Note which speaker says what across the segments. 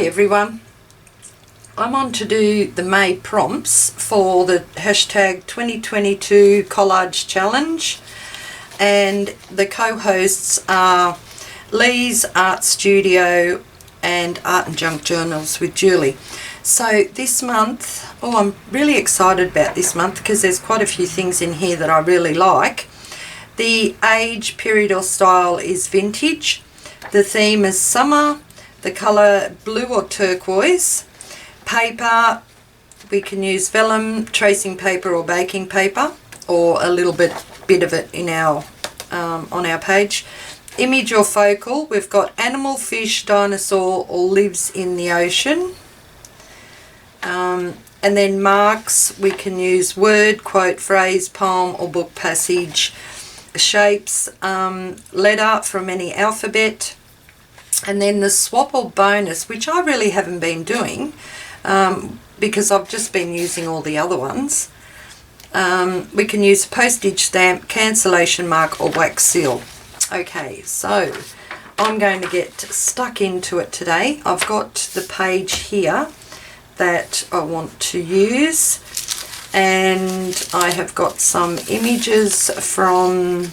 Speaker 1: Hi everyone, I'm on to do the May prompts for the hashtag 2022 Collage Challenge, and the co-hosts are Leigh's Art Studio and Art and Junk Journals with Julie. So this month, I'm really excited about this month because there's quite a few things in here that I really like. The age, period or style is vintage. The theme is summer. The colour blue or turquoise. Paper, we can use vellum, tracing paper or baking paper, or a little bit of it in our on our page. Image or focal, we've got animal, fish, dinosaur, or lives in the ocean. And then marks, we can use word, quote, phrase, poem or book passage. Shapes, letter from any alphabet. And then the swap or bonus, which I really haven't been doing because I've just been using all the other ones. We can use postage stamp, cancellation mark or wax seal. Okay, so I'm going to get stuck into it today. I've got the page here that I want to use, and I have got some images from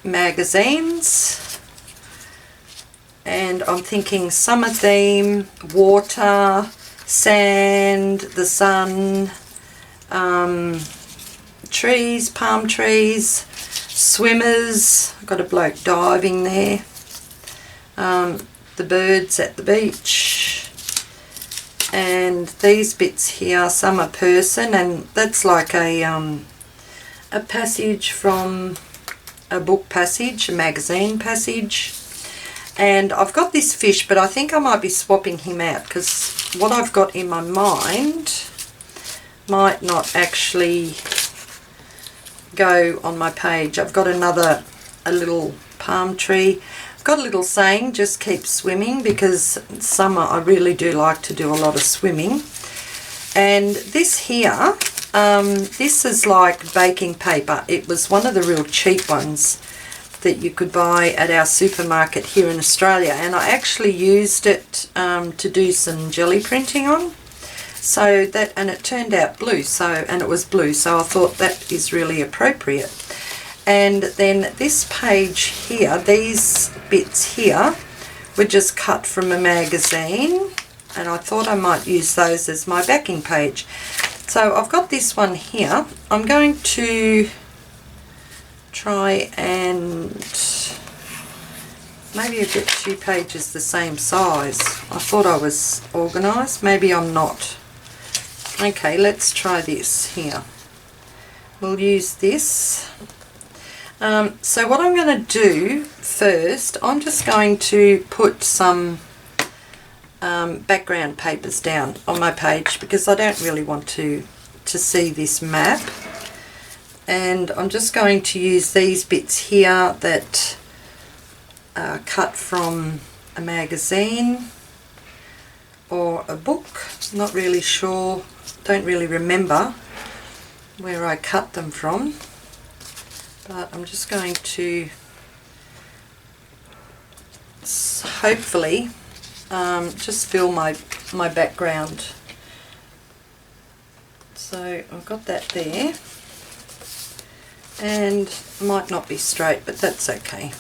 Speaker 1: magazines, and I'm thinking summer theme, water, sand, the sun, trees, palm trees, swimmers, I've got a bloke diving there, the birds at the beach, and these bits here, summer person, and that's like a passage from a book passage, a magazine passage. And I've got this fish, but I think I might be swapping him out because what I've got in my mind might not actually go on my page. I've got a little palm tree. I've got a little saying, just keep swimming, because in summer I really do like to do a lot of swimming. And this here, this is like baking paper. It was one of the real cheap ones that you could buy at our supermarket here in Australia, and I actually used it to do some jelly printing on. So that, and it turned out blue, and it was blue, so I thought that is really appropriate. And then this page here, these bits here were just cut from a magazine, and I thought I might use those as my backing page. So I've got this one here. I'm going to try and maybe get 2 pages the same size. I thought I was organised, maybe I'm not. Okay, let's try this here. We'll use this. So what I'm going to do first, I'm just going to put some background papers down on my page because I don't really want to see this map, and I'm just going to use these bits here that are cut from a magazine or a book. Not really sure, don't really remember where I cut them from, but I'm just going to hopefully just fill my background. So I've got that there, and it might not be straight, but that's okay.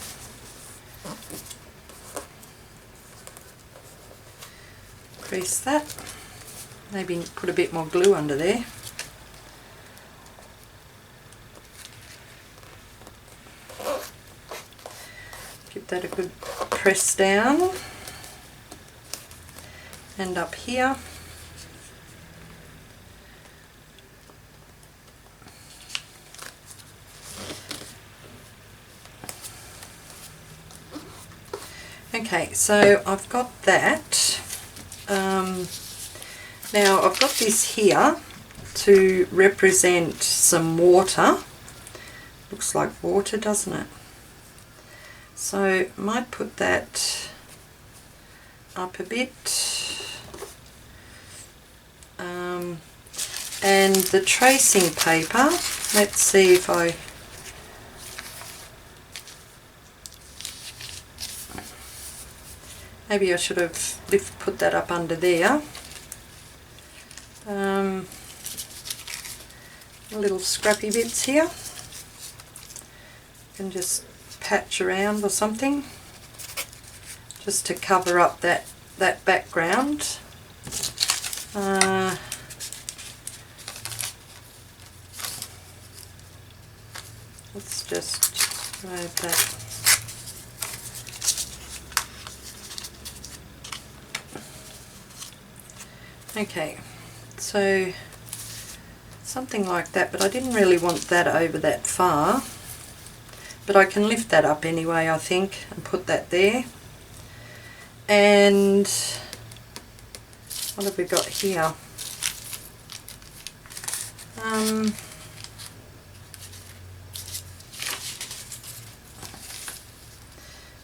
Speaker 1: Crease that, maybe put a bit more glue under there. Give that a good press down. And up here. Okay, so I've got that. Now I've got this here to represent some water. Looks like water, doesn't it? So I might put that up a bit. And the tracing paper, let's see if I Maybe I should have put that up under there. Little scrappy bits here. You can just patch around or something, just to cover up that background. Let's just grab that. Okay, so something like that, but I didn't really want that over that far, but I can lift that up anyway, I think, and put that there. And what have we got here?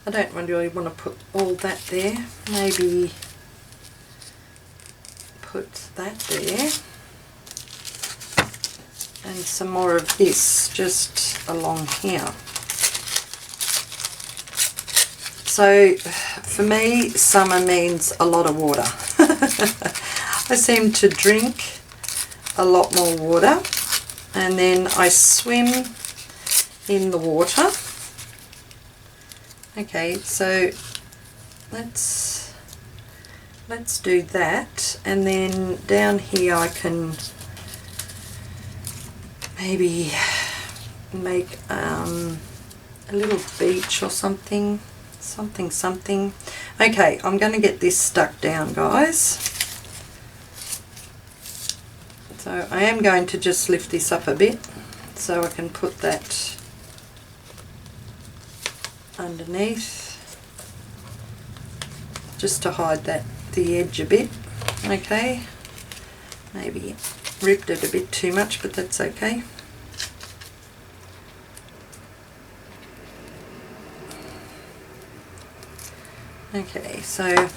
Speaker 1: I don't really want to put all that there. Maybe put that there, and some more of this just along here. So for me, summer means a lot of water. I seem to drink a lot more water, and then I swim in the water. Okay, so let's do that, and then down here I can maybe make a little beach or something. Okay, I'm going to get this stuck down, guys. So I am going to just lift this up a bit so I can put that underneath, just to hide the edge a bit. Okay, maybe ripped it a bit too much, but that's okay. Okay, so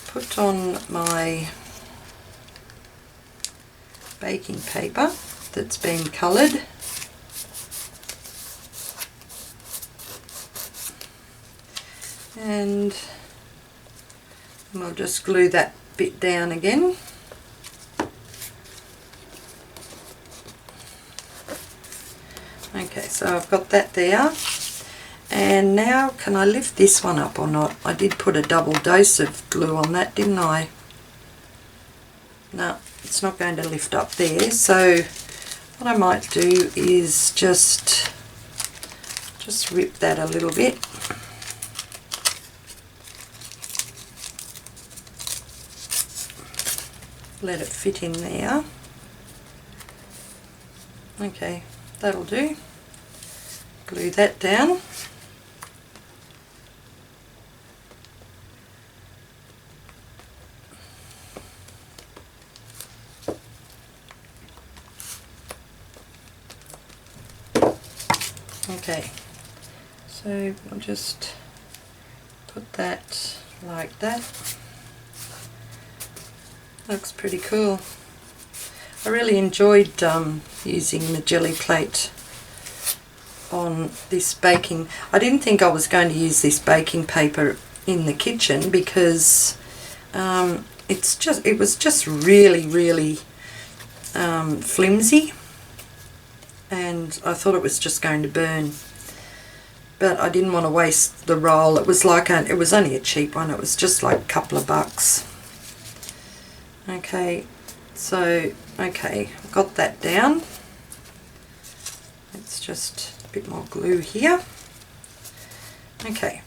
Speaker 1: put on my baking paper that's been coloured. And we'll just glue that bit down again. Okay, so I've got that there. And now, can I lift this one up or not? I did put a double dose of glue on that, didn't I? No, it's not going to lift up there. So what I might do is just rip that a little bit. Let it fit in there. Okay, that'll do. Glue that down. Okay, so I'll just put that like that. Looks pretty cool. I really enjoyed using the jelly plate on this baking. I didn't think I was going to use this baking paper in the kitchen because it was just really flimsy, and I thought it was just going to burn. But I didn't want to waste the roll. It was only a cheap one. It was just like a couple of bucks. Okay, so I've got that down. It's just a bit more glue here. Okay,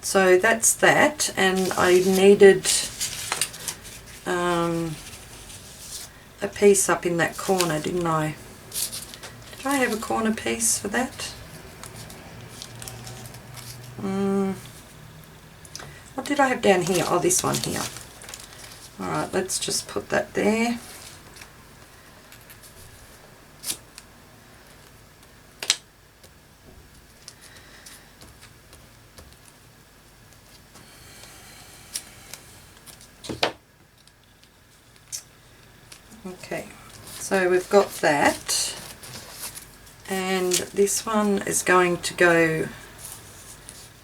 Speaker 1: so that's that, and I needed a piece up in that corner, didn't I? Did I have a corner piece for that? What did I have down here? Oh, this one here. Alright, let's just put that there. Okay, so we've got that, and this one is going to go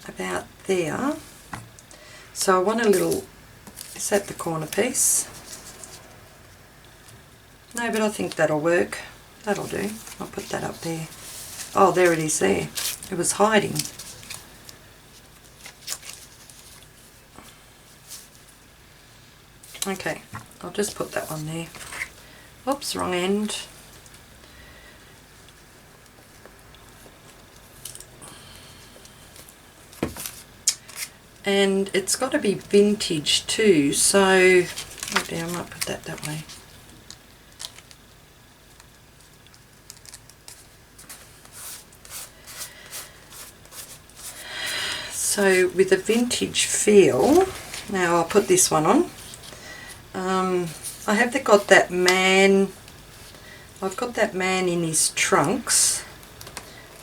Speaker 1: about there. So I want a little, is that the corner piece? No, but I think that'll work. That'll do. I'll put that up there. Oh, there it is there. It was hiding. Okay, I'll just put that one there. Oops, wrong end. And it's got to be vintage too, so oh dear, I might put that way. So with a vintage feel, now I'll put this one on. I have got that man, I've got that man in his trunks,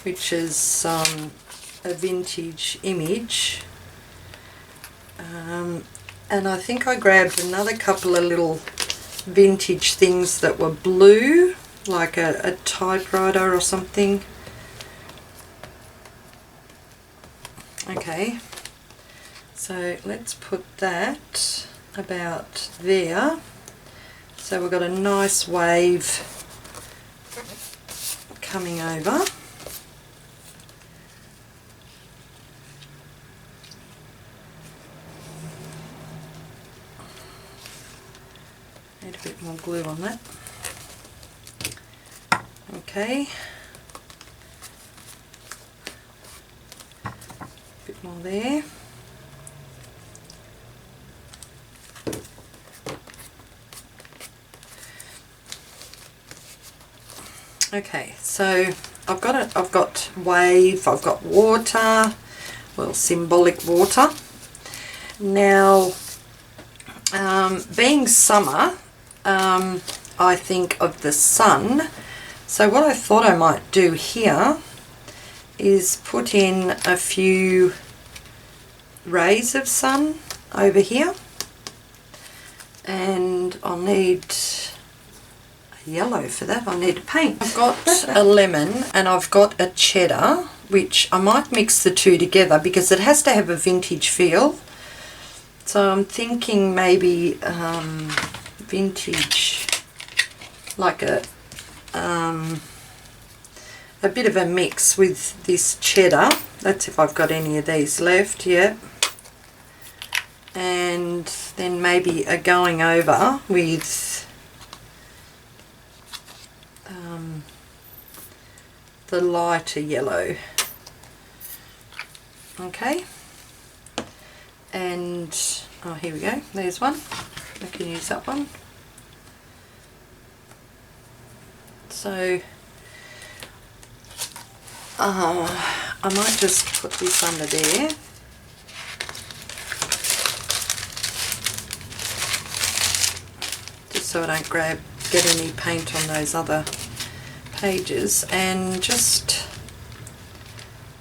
Speaker 1: which is a vintage image. And I think I grabbed another couple of little vintage things that were blue, like a typewriter or something. Okay, so let's put that about there. So we've got a nice wave coming over. Need a bit more glue on that. Okay. A bit more there. Okay, so I've got wave, I've got water, well, symbolic water. Now, being summer, I think of the sun. So what I thought I might do here is put in a few rays of sun over here, and I'll need yellow for that. I need to paint. I've got a lemon and I've got a cheddar, which I might mix the two together because it has to have a vintage feel. So I'm thinking maybe vintage, like a bit of a mix with this cheddar. That's if I've got any of these left, yeah. And then maybe a going over with the lighter yellow. Okay, and oh, here we go, there's one. I can use that one. So I might just put this under there. Just so I don't get any paint on those other pages, and just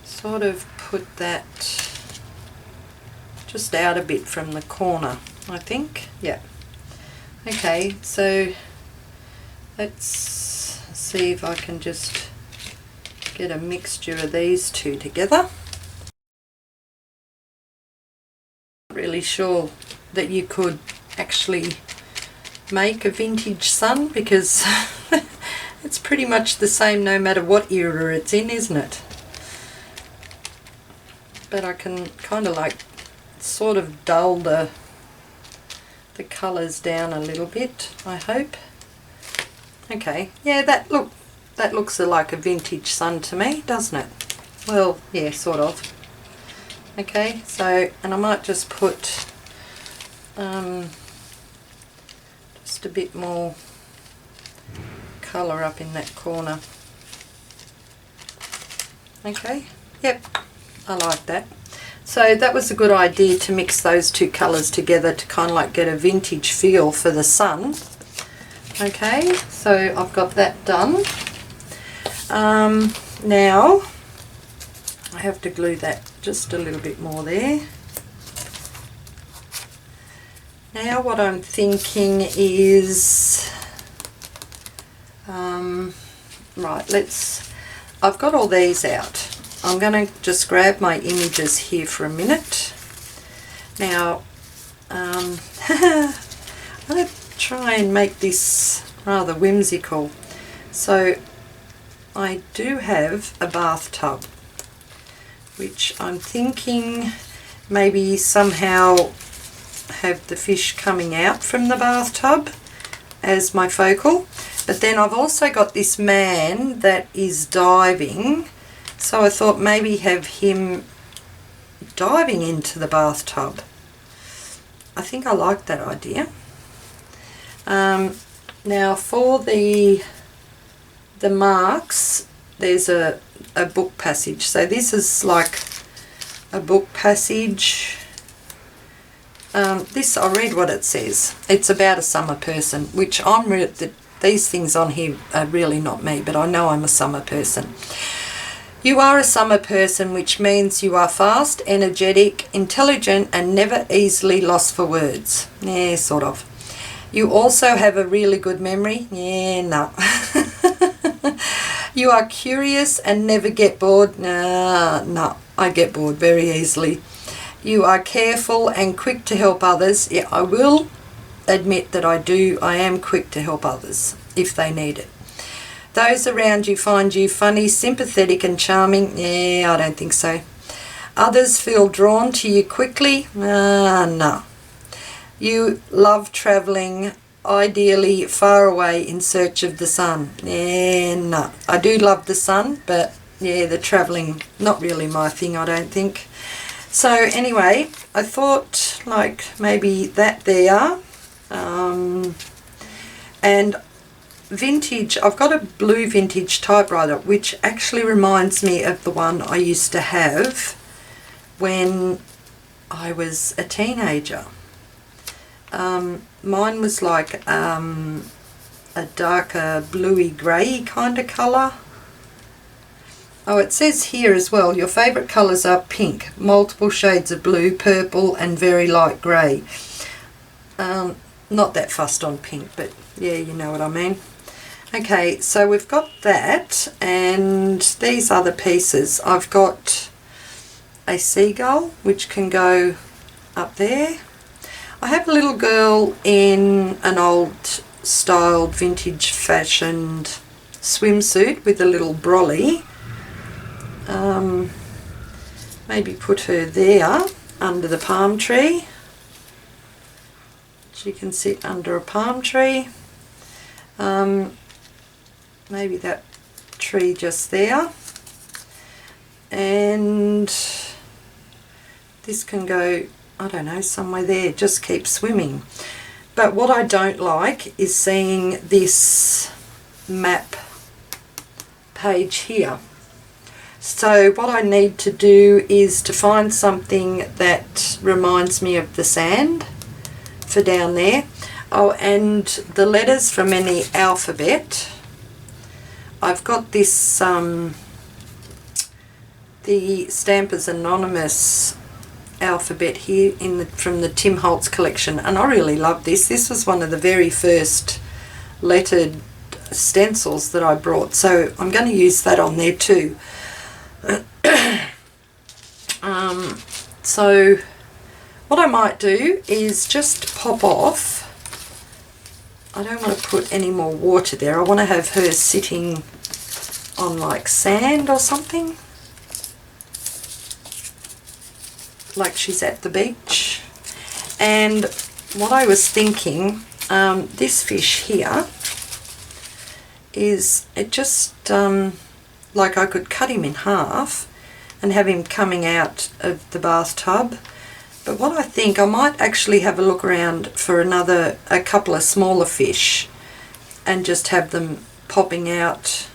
Speaker 1: sort of put that just out a bit from the corner, I think. Yeah. Okay, so let's see if I can just get a mixture of these two together. Not really sure that you could actually make a vintage sun, because it's pretty much the same no matter what era it's in, isn't it? But I can kind of like sort of dull the colours down a little bit, I hope. Okay, yeah, that looks like a vintage sun to me, doesn't it? Well, yeah, sort of. Okay, so, and I might just put just a bit more colour up in that corner. Okay, yep, I like that. So that was a good idea to mix those two colours together to kind of like get a vintage feel for the sun. Okay, so I've got that done. Now I have to glue that just a little bit more there. Now what I'm thinking is, right, I've got all these out. I'm going to just grab my images here for a minute, Now, I'm going to try and make this rather whimsical. So I do have a bathtub, which I'm thinking maybe somehow have the fish coming out from the bathtub as my focal. But then I've also got this man that is diving, so I thought maybe have him diving into the bathtub. I think I like that idea. Now for the marks, there's a book passage. So this is like a book passage. This, I'll read what it says. It's about a summer person, which these things on here are really not me, but I know I'm a summer person. You are a summer person, which means you are fast, energetic, intelligent, and never easily lost for words. Yeah, sort of. You also have a really good memory. Yeah, no. You are curious and never get bored. No, I get bored very easily. You are careful and quick to help others. Yeah, I will admit that I am quick to help others if they need it. Those around you find you funny, sympathetic and charming. Yeah, I don't think so. Others feel drawn to you quickly. No. You love travelling, ideally far away in search of the sun. Yeah, no. I do love the sun, but yeah, the travelling, not really my thing, I don't think. So anyway, I thought like maybe that there. And vintage, I've got a blue vintage typewriter, which actually reminds me of the one I used to have when I was a teenager. Mine was like a darker bluey grey kind of colour. Oh, it says here as well, your favourite colours are pink, multiple shades of blue, purple and very light grey. Not that fussed on pink, but yeah, you know what I mean. Okay, so we've got that, and these other pieces. I've got a seagull, which can go up there. I have a little girl in an old styled vintage fashioned swimsuit with a little brolly. Maybe put her there under the palm tree. She can sit under a palm tree. Maybe that tree just there. And this can go, I don't know, somewhere there, just keep swimming. But what I don't like is seeing this map page here. So what I need to do is to find something that reminds me of the sand for down there. Oh, and the letters from any alphabet. I've got this, the Stampers Anonymous alphabet here from the Tim Holtz collection, and I really love this. This was one of the very first lettered stencils that I brought, so I'm going to use that on there too. So what I might do is just pop off. I don't want to put any more water there. I want to have her sitting on like sand or something, like she's at the beach. And what I was thinking, this fish here is, it just like I could cut him in half and have him coming out of the bathtub. But what I think, I might actually have a look around for a couple of smaller fish and just have them popping out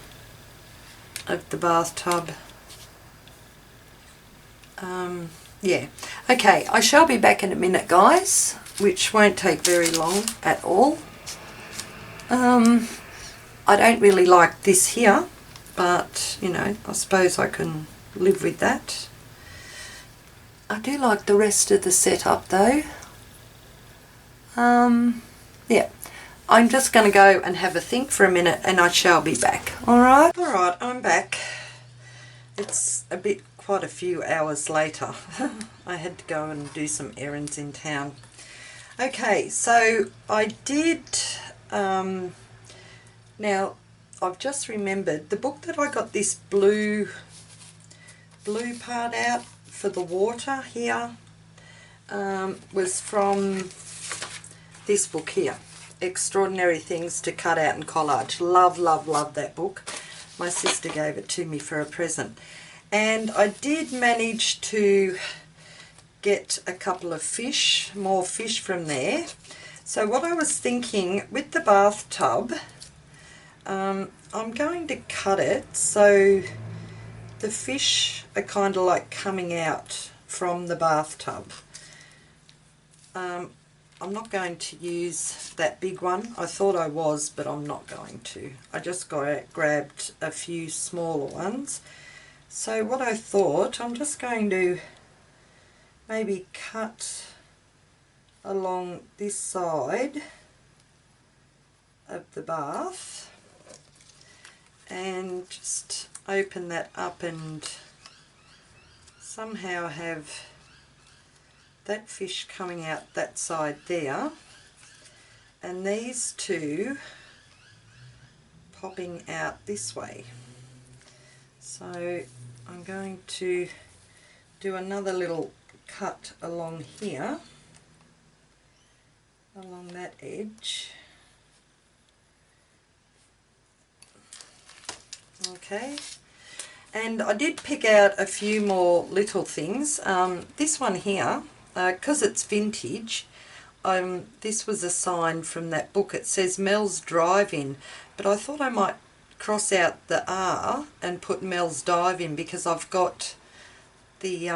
Speaker 1: of the bathtub. Yeah. Okay, I shall be back in a minute, guys, which won't take very long at all. I don't really like this here, but, you know, I suppose I can live with that. I do like the rest of the setup though. Yeah, I'm just going to go and have a think for a minute and I shall be back. Alright, I'm back. It's a bit quite a few hours later. I had to go and do some errands in town. Okay, so I did, now I've just remembered the book that I got this blue part out for the water here was from this book here, Extraordinary Things to Cut Out and Collage. Love, love, love that book. My sister gave it to me for a present. And I did manage to get a couple of more fish from there. So what I was thinking with the bathtub, I'm going to cut it so the fish are kind of like coming out from the bathtub. I'm not going to use that big one. I thought I was, but I'm not going to. I just grabbed a few smaller ones. So what I thought, I'm just going to maybe cut along this side of the bath and just open that up and somehow have that fish coming out that side there and these two popping out this way. So I'm going to do another little cut along here, along that edge. Okay, and I did pick out a few more little things. This one here, because it's vintage, this was a sign from that book. It says Mel's Drive-In, but I thought I might cross out the R and put Mel's Dive-In because I've got the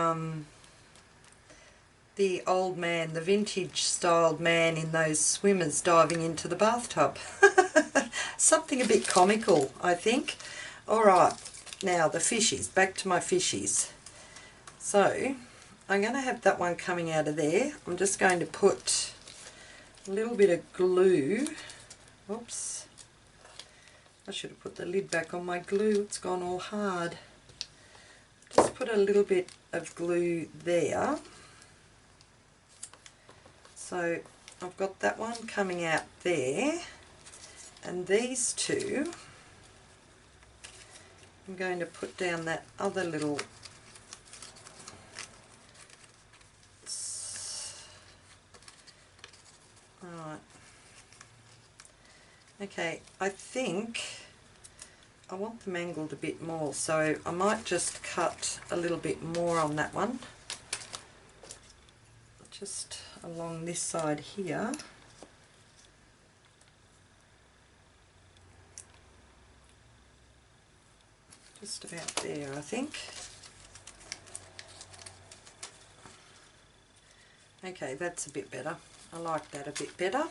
Speaker 1: old man, the vintage styled man in those swimmers diving into the bathtub. Something a bit comical, I think. Alright, now the fishies, back to my fishies. So I'm going to have that one coming out of there. I'm just going to put a little bit of glue. Oops, I should have put the lid back on my glue, it's gone all hard. Just put a little bit of glue there. So I've got that one coming out there, and these two I'm going to put down that other little right. Okay, I think I want them angled a bit more, so I might just cut a little bit more on that one, just along this side here. Just about there, I think. Okay, that's a bit better. I like that a bit better.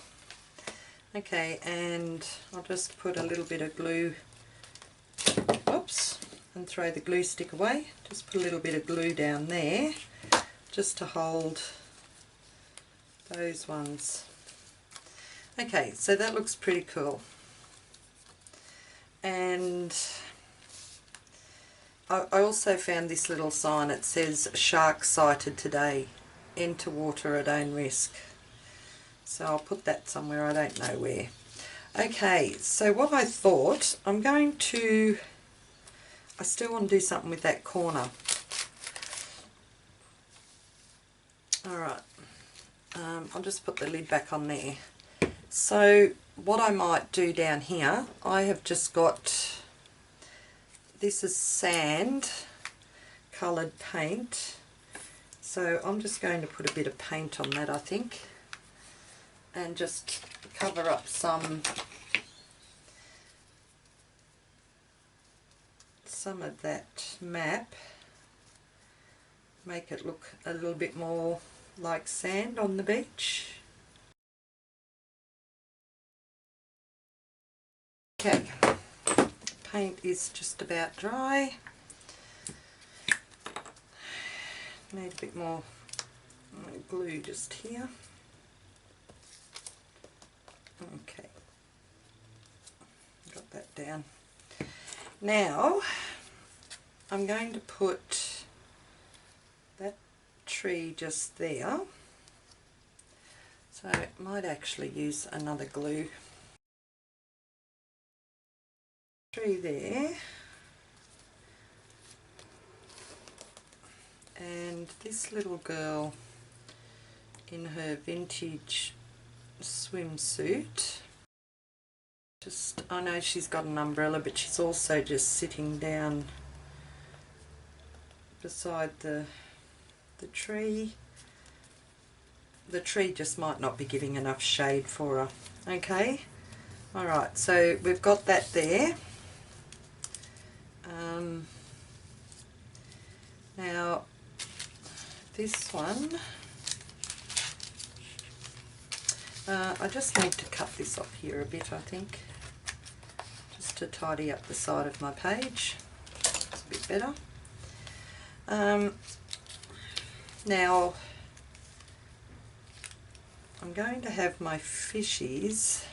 Speaker 1: Okay, and I'll just put a little bit of glue, oops, and throw the glue stick away. Just put a little bit of glue down there, just to hold those ones. Okay, so that looks pretty cool. And I also found this little sign. It says shark sighted today, enter water at own risk. So I'll put that somewhere, I don't know where. Okay, so what I thought, I still want to do something with that corner. Alright, I'll just put the lid back on there. So what I might do down here, I have just got, this is sand coloured paint, so I'm just going to put a bit of paint on that, I think, and just cover up some of that map, make it look a little bit more like sand on the beach. Okay, paint is just about dry. Need a bit more glue just here. Okay, got that down. Now I'm going to put tree just there. So I might actually use another glue. Tree there. And this little girl in her vintage swimsuit. Just, I know she's got an umbrella, but she's also just sitting down beside the tree. The tree just might not be giving enough shade for her. Okay, alright, so we've got that there. Now this one, I just need to cut this off here a bit, I think, just to tidy up the side of my page. It's a bit better. Now I'm going to have my fishies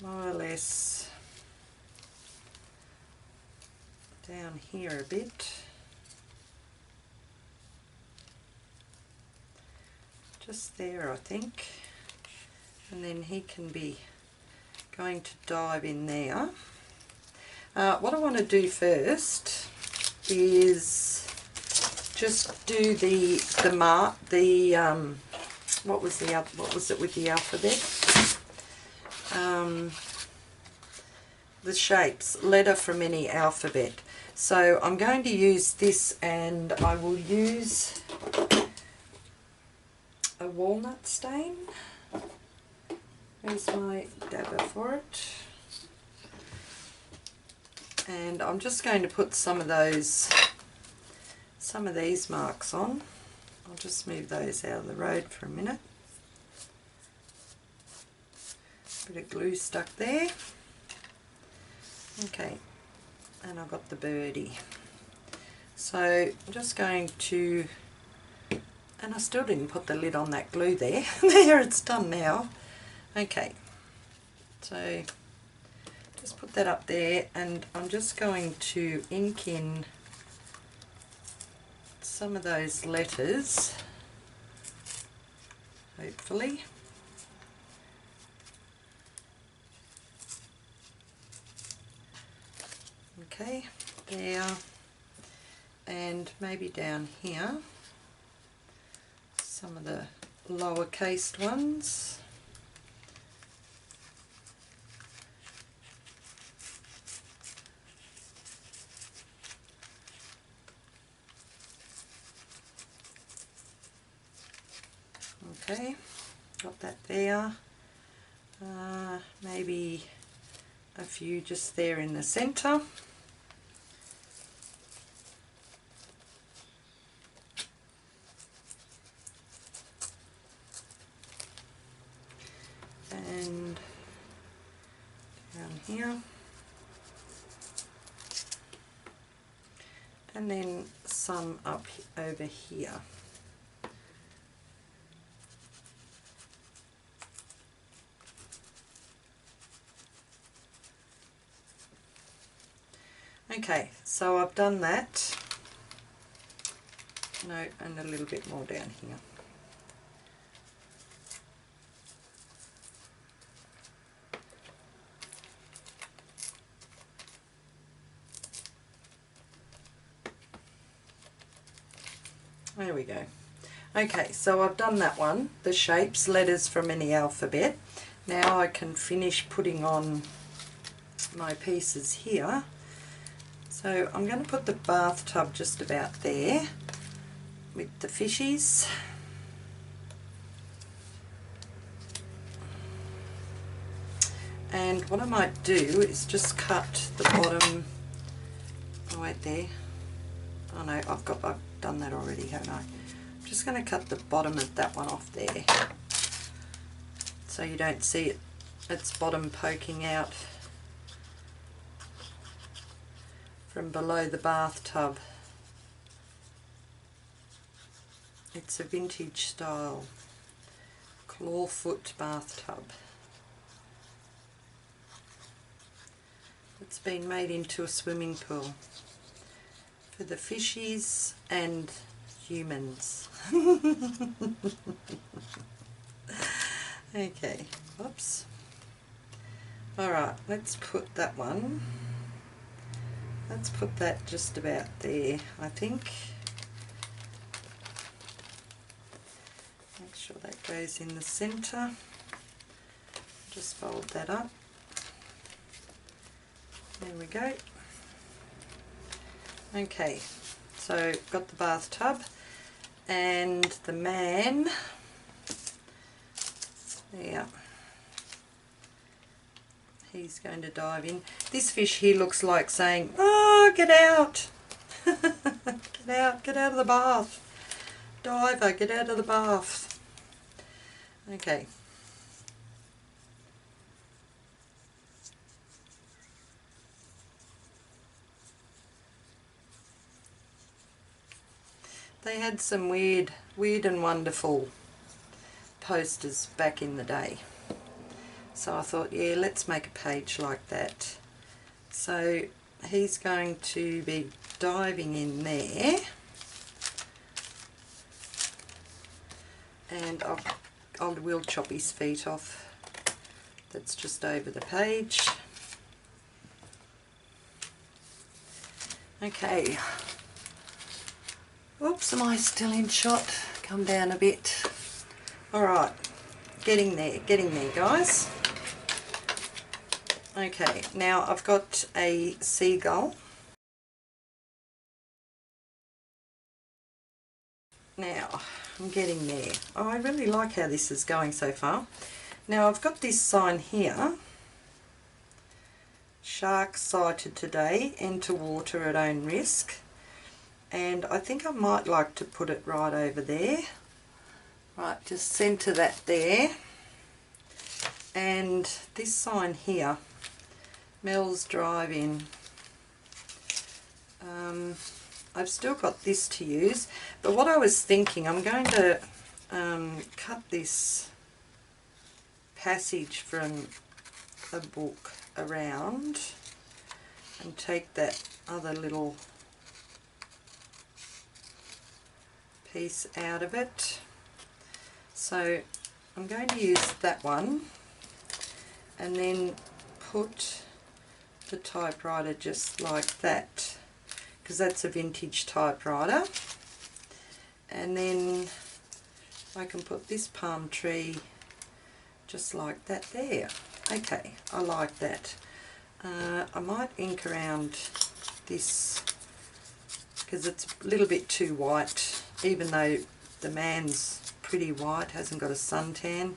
Speaker 1: more or less down here a bit, just there I think, and then he can be going to dive in there. What I want to do first is just do what was it with the alphabet? The shapes, letter from any alphabet. So I'm going to use this, and I will use a walnut stain. There's my dabber for it. And I'm just going to put some of these marks on. I'll just move those out of the road for a minute. Bit of glue stuck there. Okay, and I've got the birdie. So I'm just going to, and I still didn't put the lid on that glue there. There, it's done now. Okay, so just put that up there, and I'm just going to ink in some of those letters, hopefully. Okay, there, and maybe down here, some of the lowercase ones. Okay, got that there. Maybe a few just there in the centre. And down here. And then some up over here. Okay, so I've done that. No, and a little bit more down here. There we go. Okay, so I've done that one, the shapes, letters from any alphabet. Now I can finish putting on my pieces here. So I'm going to put the bathtub just about there with the fishies. And what I might do is just cut the bottom. Oh wait, there. Oh no, I've done that already, haven't I? I'm just going to cut the bottom of that one off there, so you don't see its bottom poking out from below the bathtub. It's a vintage style clawfoot bathtub. It's been made into a swimming pool for the fishies and humans. Okay, whoops. Alright, let's put that one. Let's put that just about there, I think. Make sure that goes in the centre. Just fold that up. There we go. Okay, so got the bathtub and the man there. He's going to dive in. This fish here looks like saying, "Oh, get out! Get out of the bath. Diver, get out of the bath." Okay. They had some weird and wonderful posters back in the day. So I thought, yeah, let's make a page like that. So he's going to be diving in there. And I will chop his feet off. That's just over the page. Okay. Oops, am I still in shot? Come down a bit. Alright, getting there guys. Okay, now I've got a seagull. Now, I'm getting there. Oh, I really like how this is going so far. Now I've got this sign here. Shark sighted today, enter water at own risk. And I think I might like to put it right over there. Right, just centre that there. And this sign here, Mel's Drive-In. I've still got this to use, but what I was thinking, I'm going to cut this passage from a book around and take that other little piece out of it. So I'm going to use that one and then put the typewriter just like that, because that's a vintage typewriter. And then I can put this palm tree just like that there. Okay, I like that. I might ink around this because it's a little bit too white, even though the man's pretty white, hasn't got a suntan,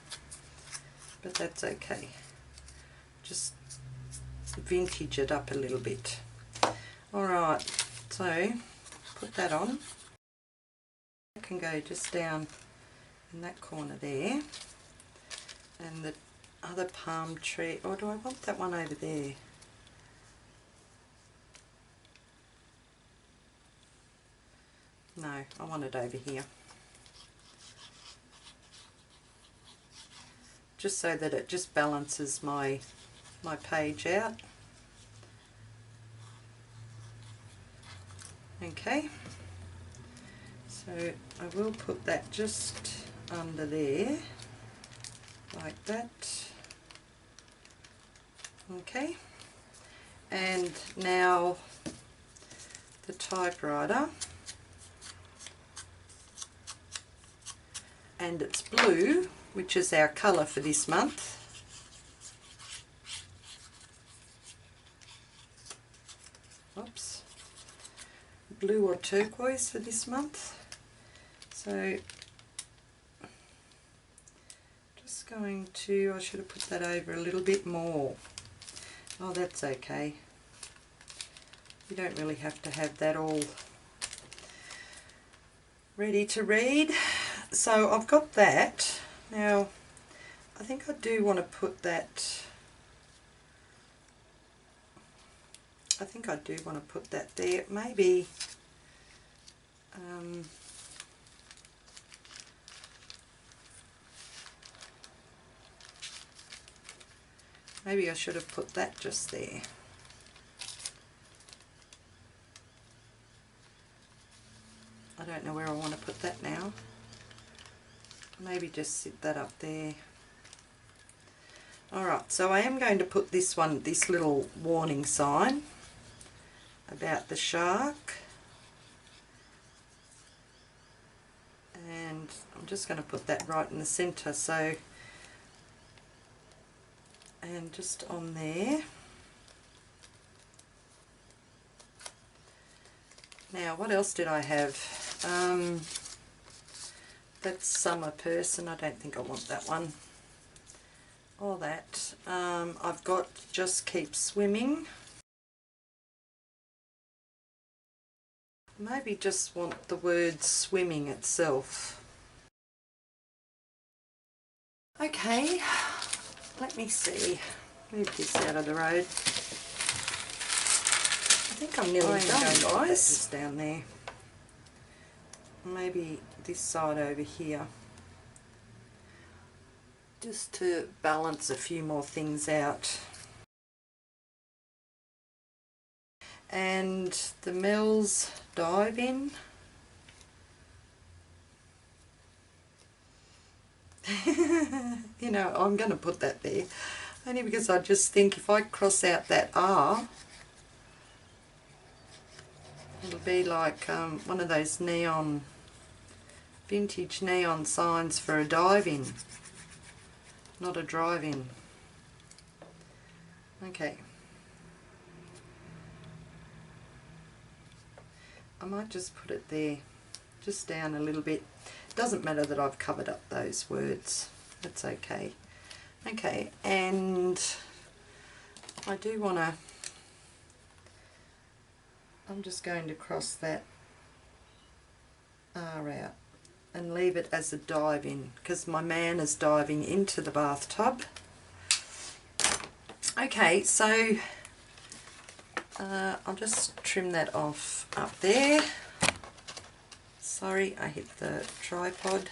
Speaker 1: but that's okay. Just vintage it up a little bit. Alright, so put that on. I can go just down in that corner there, and the other palm tree, or do I want that one over there? No, I want it over here. Just so that it just balances my page out. Okay, so I will put that just under there, like that. Okay, and now the typewriter, and it's blue, which is our colour for this month. Oops. Blue or turquoise for this month. So just going to, I should have put that over a little bit more. Oh, that's okay. You don't really have to have that all ready to read. So I've got that. Now I think I do want to put that, I think I do want to put that there. Maybe maybe I should have put that just there. I don't don't know where I want to put that now. Maybe just sit that up there. Alright, so I am going to put this little warning sign about the shark. And I'm just going to put that right in the centre, so, and just on there. Now, what else did I have? That's summer person. I don't think I want that one. All that. I've got just keep swimming. Maybe just want the word swimming itself. Okay, let me see. Move this out of the road. I think I'm nearly done, guys. Just down there. Maybe this side over here. Just to balance a few more things out. And the Mel's dive in. You know, I'm going to put that there. Only because I just think if I cross out that R, it'll be like one of those neon, vintage neon signs for a dive-in, not a drive-in. Okay. I might just put it there, just down a little bit. It doesn't matter that I've covered up those words. That's okay. Okay, and I do want to, I'm just going to cross that R out and leave it as a dive in, because my man is diving into the bathtub. Okay, so I'll just trim that off up there. Sorry, I hit the tripod.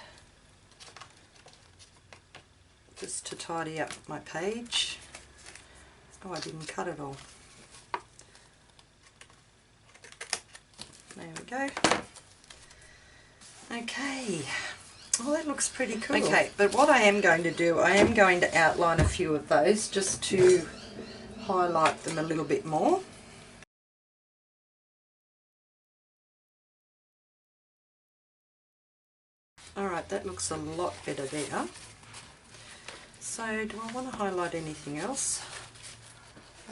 Speaker 1: Just to tidy up my page. Oh, I didn't cut it all. There we go. Okay. Well, that looks pretty cool. Okay, but what I am going to do, I am going to outline a few of those just to highlight them a little bit more. Alright, that looks a lot better there. So, do I want to highlight anything else?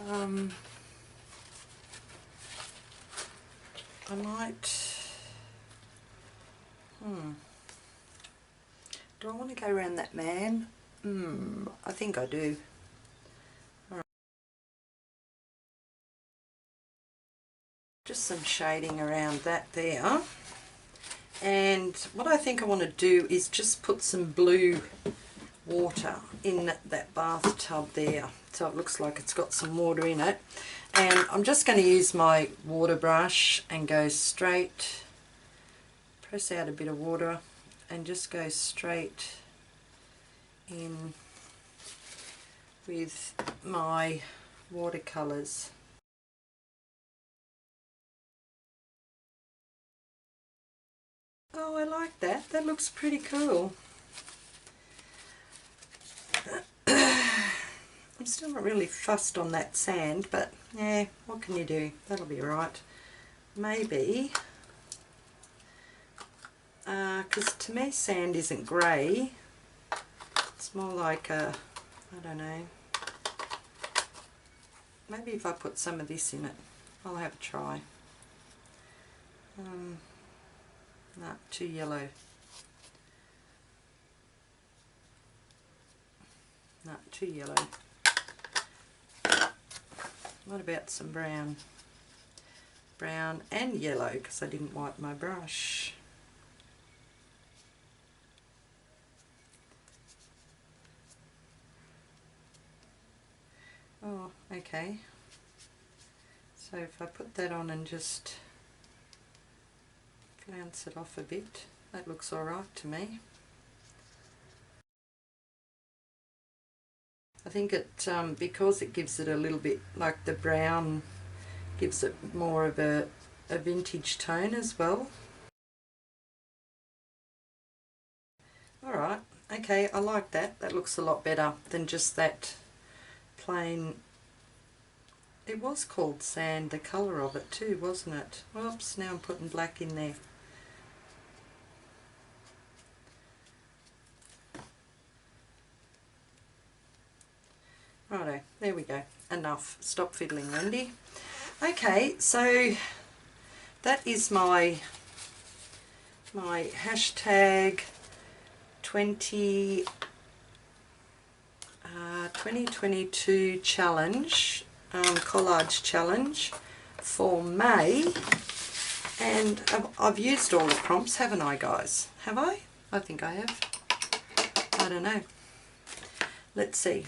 Speaker 1: I might... Do I want to go around that man? I think I do. Alright. Just some shading around that there. And what I think I want to do is just put some blue water in that bathtub there, so it looks like it's got some water in it. And I'm just going to use my water brush and go straight, press out a bit of water and just go straight in with my watercolours. Oh, I like that. That looks pretty cool. I'm still not really fussed on that sand, but yeah, what can you do? That'll be right. Maybe, because to me sand isn't grey. It's more like a, I don't know. Maybe if I put some of this in it, I'll have a try. No, too yellow. No, too yellow. What about some brown? Brown and yellow, because I didn't wipe my brush. Oh, okay. So if I put that on and just flounce it off a bit, that looks alright to me. I think it, because it gives it a little bit, like the brown, gives it more of a vintage tone as well. Alright, okay, I like that. That looks a lot better than just that plain. It was called sand, the colour of it too, wasn't it? Whoops, now I'm putting black in there. Righto, there we go. Enough. Stop fiddling, Wendy. Okay, so that is my hashtag 2022 challenge, collage challenge for May, and I've used all the prompts, haven't I, guys? Have I? I think I have. I don't know. Let's see.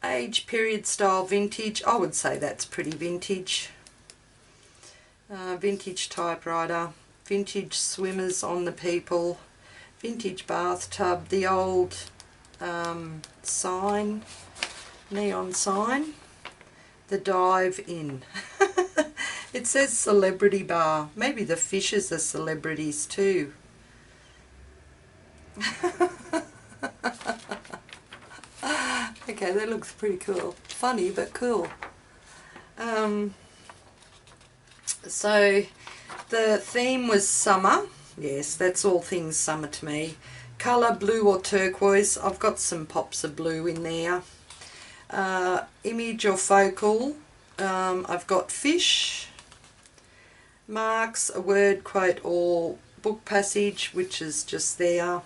Speaker 1: Age, period, style, vintage. I would say that's pretty vintage. Vintage typewriter, vintage swimmers on the people, vintage bathtub, the old sign, neon sign, the dive in. It says celebrity bar. Maybe the fishes are celebrities too. Okay, that looks pretty cool. Funny but cool. So the theme was summer. Yes, that's all things summer to me. Colour, blue or turquoise. I've got some pops of blue in there. Image or focal. I've got fish. Marks, a word, quote or book passage, which is just there.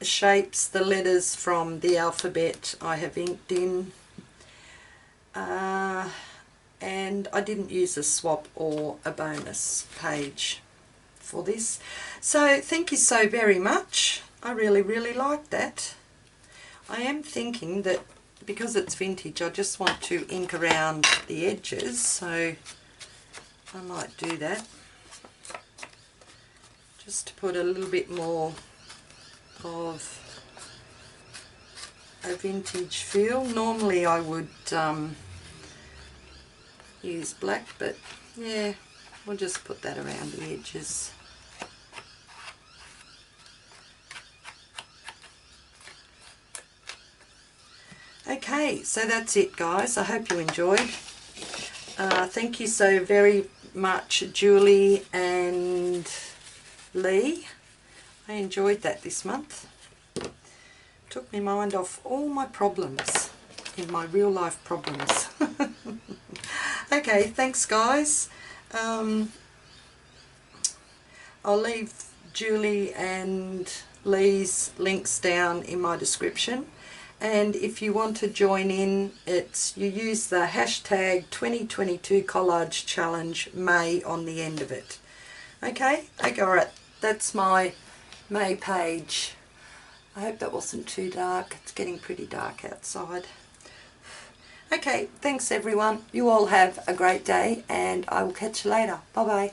Speaker 1: Shapes, the letters from the alphabet I have inked in. And I didn't use a swap or a bonus page for this. So thank you so very much. I really like that. I am thinking that because it's vintage, I just want to ink around the edges, so I might do that just to put a little bit more of a vintage feel. Normally I would use black, but yeah, we'll just put that around the edges. Okay, so that's it, guys. I hope you enjoyed. Thank you so very much, Julie and Leigh. I enjoyed that this month. Took my mind off all my problems, in my real life problems. Okay, thanks guys. I'll leave Julie and Leigh's links down in my description, and if you want to join in, you use the hashtag 2022 collage challenge May on the end of it. Okay, alright, that's my May page. I hope that wasn't too dark. It's getting pretty dark outside. Okay, thanks everyone. You all have a great day and I will catch you later. Bye bye.